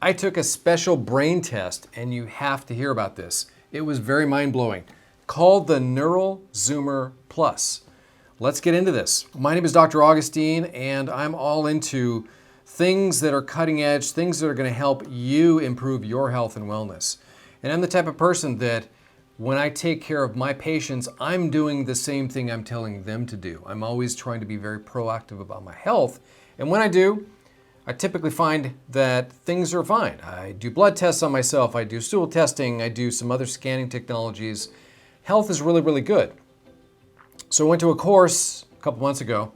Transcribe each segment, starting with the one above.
I took a special brain test, and you have to hear about this. It was very mind-blowing, called the Neural Zoomer Plus. Let's get into this. My name is Dr. Augustine, and I'm all into things that are cutting edge, things that are going to help you improve your health and wellness. And I'm the type of person that when I take care of my patients, I'm doing the same thing I'm telling them to do. I'm always trying to be very proactive about my health. And when I do, I typically find that things are fine. I do blood tests on myself, I do stool testing, I do some other scanning technologies. Health is really, really good. So I went to a course a couple months ago.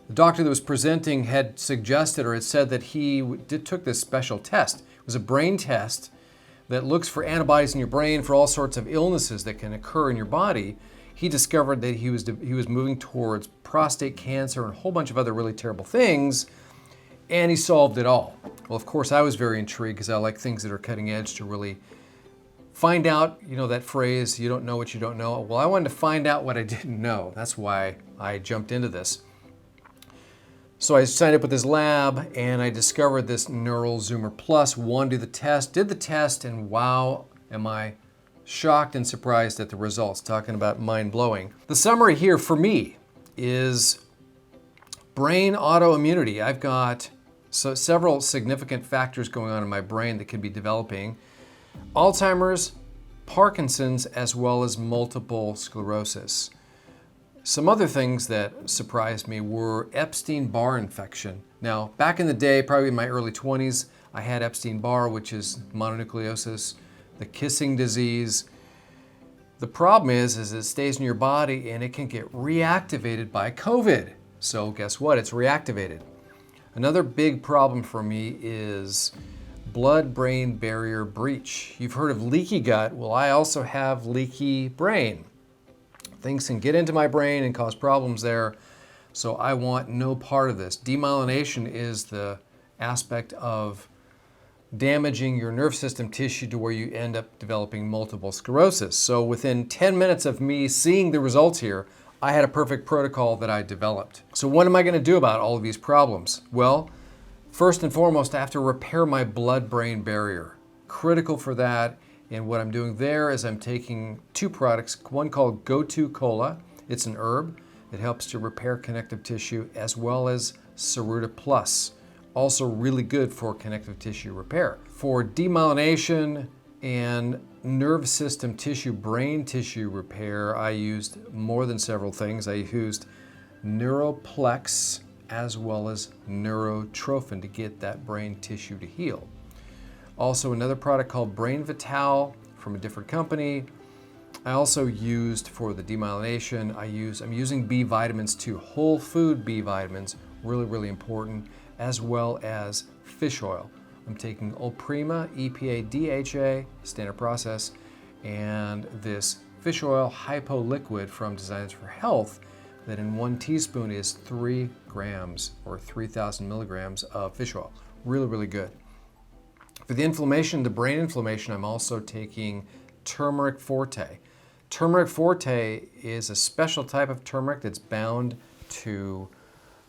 The doctor that was presenting had suggested or had said that he took this special test. It was a brain test that looks for antibodies in your brain for all sorts of illnesses that can occur in your body. He discovered that he was moving towards prostate cancer and a whole bunch of other really terrible things, and he solved it all. Well, of course, I was very intrigued because I like things that are cutting edge to really find out, that phrase, you don't know what you don't know. Well, I wanted to find out what I didn't know. That's why I jumped into this. So I signed up with this lab and I discovered this Neural Zoomer Plus, did the test, and wow, am I shocked and surprised at the results. Talking about mind-blowing. The summary here for me is brain autoimmunity. I've got several significant factors going on in my brain that could be developing. Alzheimer's, Parkinson's, as well as multiple sclerosis. Some other things that surprised me were Epstein-Barr infection. Now, back in the day, probably in my early 20s, I had Epstein-Barr, which is mononucleosis, the kissing disease. The problem is it stays in your body and it can get reactivated by COVID. So guess what? It's reactivated. Another big problem for me is blood-brain barrier breach. You've heard of leaky gut. Well, I also have leaky brain. Things can get into my brain and cause problems there, so I want no part of this. Demyelination is the aspect of damaging your nerve system tissue to where you end up developing multiple sclerosis. So within 10 minutes of me seeing the results here, I had a perfect protocol that I developed. So what am I going to do about all of these problems? Well, first and foremost, I have to repair my blood-brain barrier. Critical for that. And what I'm doing there is I'm taking two products, one called Go2 Cola. It's an herb. It helps to repair connective tissue, as well as Saruta Plus, also really good for connective tissue repair. For demyelination and nerve system tissue, brain tissue repair, I used more than several things. I used Neuroplex as well as Neurotrophin to get that brain tissue to heal. Also another product called Brain Vital from a different company. I also used for the demyelination, I'm using B vitamins too, whole food B vitamins, really, really important, as well as fish oil. I'm taking Ulprima, EPA, DHA, standard process, and this fish oil hypo liquid from Designs for Health that in 1 teaspoon is 3 grams or 3,000 milligrams of fish oil. Really, really good. For the inflammation, the brain inflammation, I'm also taking Turmeric forte. Turmeric forte is a special type of turmeric that's bound to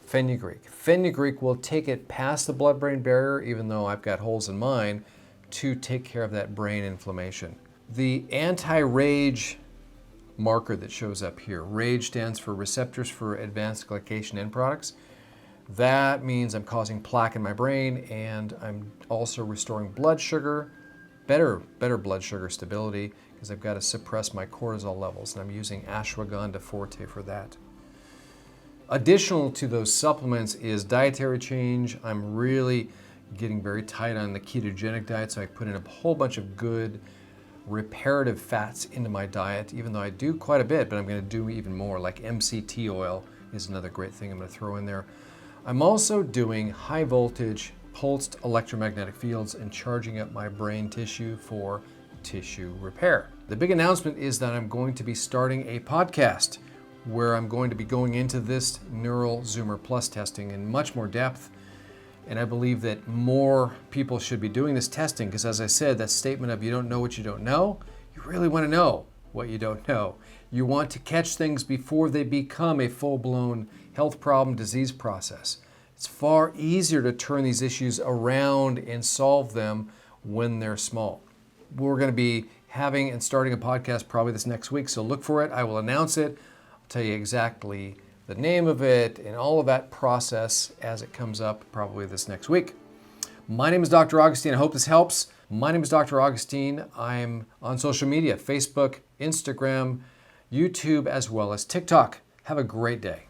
fenugreek. Fenugreek will take it past the blood-brain barrier, even though I've got holes in mine, to take care of that brain inflammation. The anti-RAGE marker that shows up here, RAGE stands for receptors for advanced glycation end products. That means I'm causing plaque in my brain, and I'm also restoring blood sugar, better blood sugar stability, because I've got to suppress my cortisol levels, and I'm using ashwagandha forte for that. Additional to those supplements is dietary change. I'm really getting very tight on the ketogenic diet, so I put in a whole bunch of good reparative fats into my diet, even though I do quite a bit, but I'm going to do even more, like MCT oil is another great thing I'm going to throw in there. I'm also doing high voltage pulsed electromagnetic fields and charging up my brain tissue for tissue repair. The big announcement is that I'm going to be starting a podcast where I'm going to be going into this Neural Zoomer Plus testing in much more depth. And I believe that more people should be doing this testing because, as I said, that statement of you don't know what you don't know, you really want to know what you don't know. You want to catch things before they become a full-blown health problem, disease process. It's far easier to turn these issues around and solve them when they're small. We're going to be having and starting a podcast probably this next week, so look for it. I will announce it. I'll tell you exactly the name of it and all of that process as it comes up probably this next week. My name is Dr. Augustine. I hope this helps. My name is Dr. Augustine. I'm on social media, Facebook, Instagram, YouTube, as well as TikTok. Have a great day.